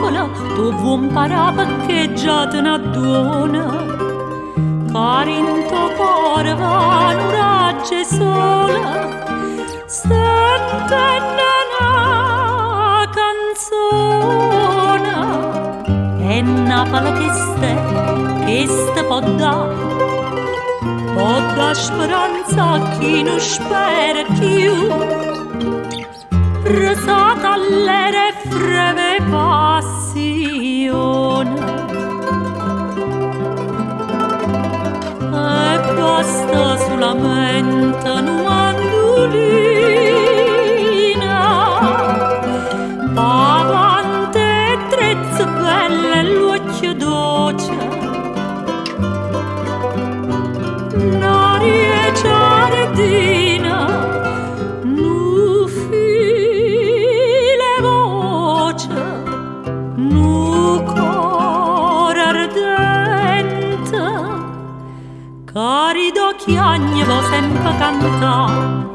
Napoli, tu vuoi imparare perché già te ne adduona. Cari in tuo cuore va un raggio sola, sentendo una canzone. E Napoli che ste può da speranza a chi non spera più, resata all'ere freve passione. E basta solamente una mandolina, avanti trezze belle e l'occhio dolce, un'aria giardina, nu file voce, nu cuore ardente, cari d'occhi agni vo sempre cantare.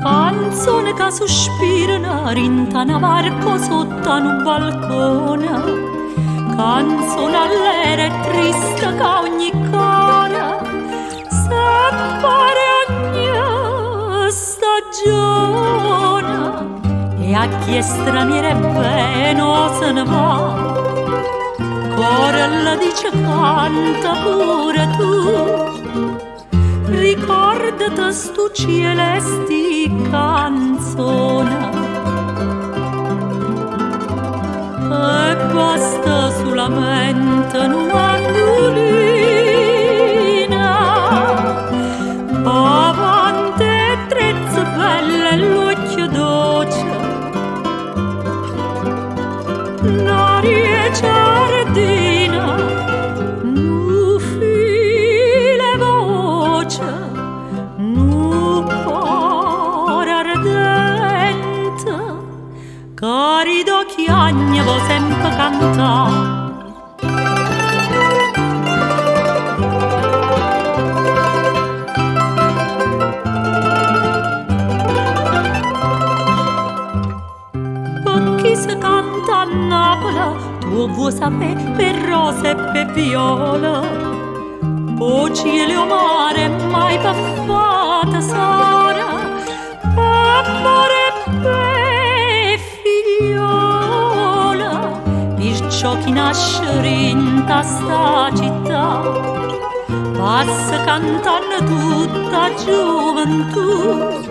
Canzone che sospirano rinta una varco sotto un balcone, canzone all'era triste che ogni cuore separa ogni stagione. E a chi è straniera e bene se ne va, cuore la dice canta pure tu. Ricordati stu celesti canzone, e basta solamente una mandolina, avanti trezze belle e l'occhio dolce, un'aria giardina, nu file voce, nu cuore ardente, cari d'occhi agni vo sempre cantare. Per chi si canta a Napoli, tu vuoi sapere per rose e per viola, o cielo o mare mai per fata sara, amore e figliola, perciò chi nasce in sta città passa cantando tutta gioventù,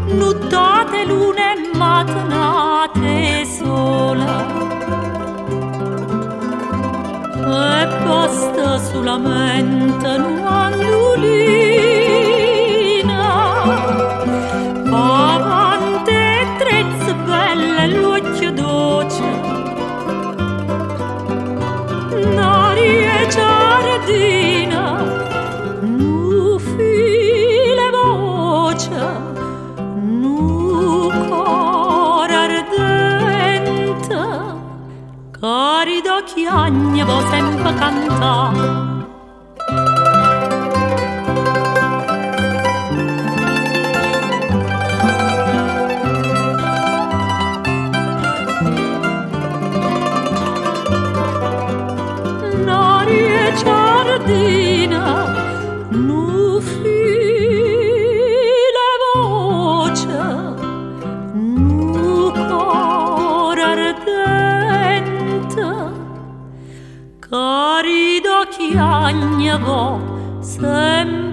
nuttate lune e mattinate sola. E basta solamente una mandolina, avanti trezze belle e l'occhio dolce, un'aria giardina, nu file voce, nu cuore ardente, cari d'occhi agni vo sempre cantare. Un'aria giardina, nu file voce, nu cuore ardente, cari d'occhi agni vo sempre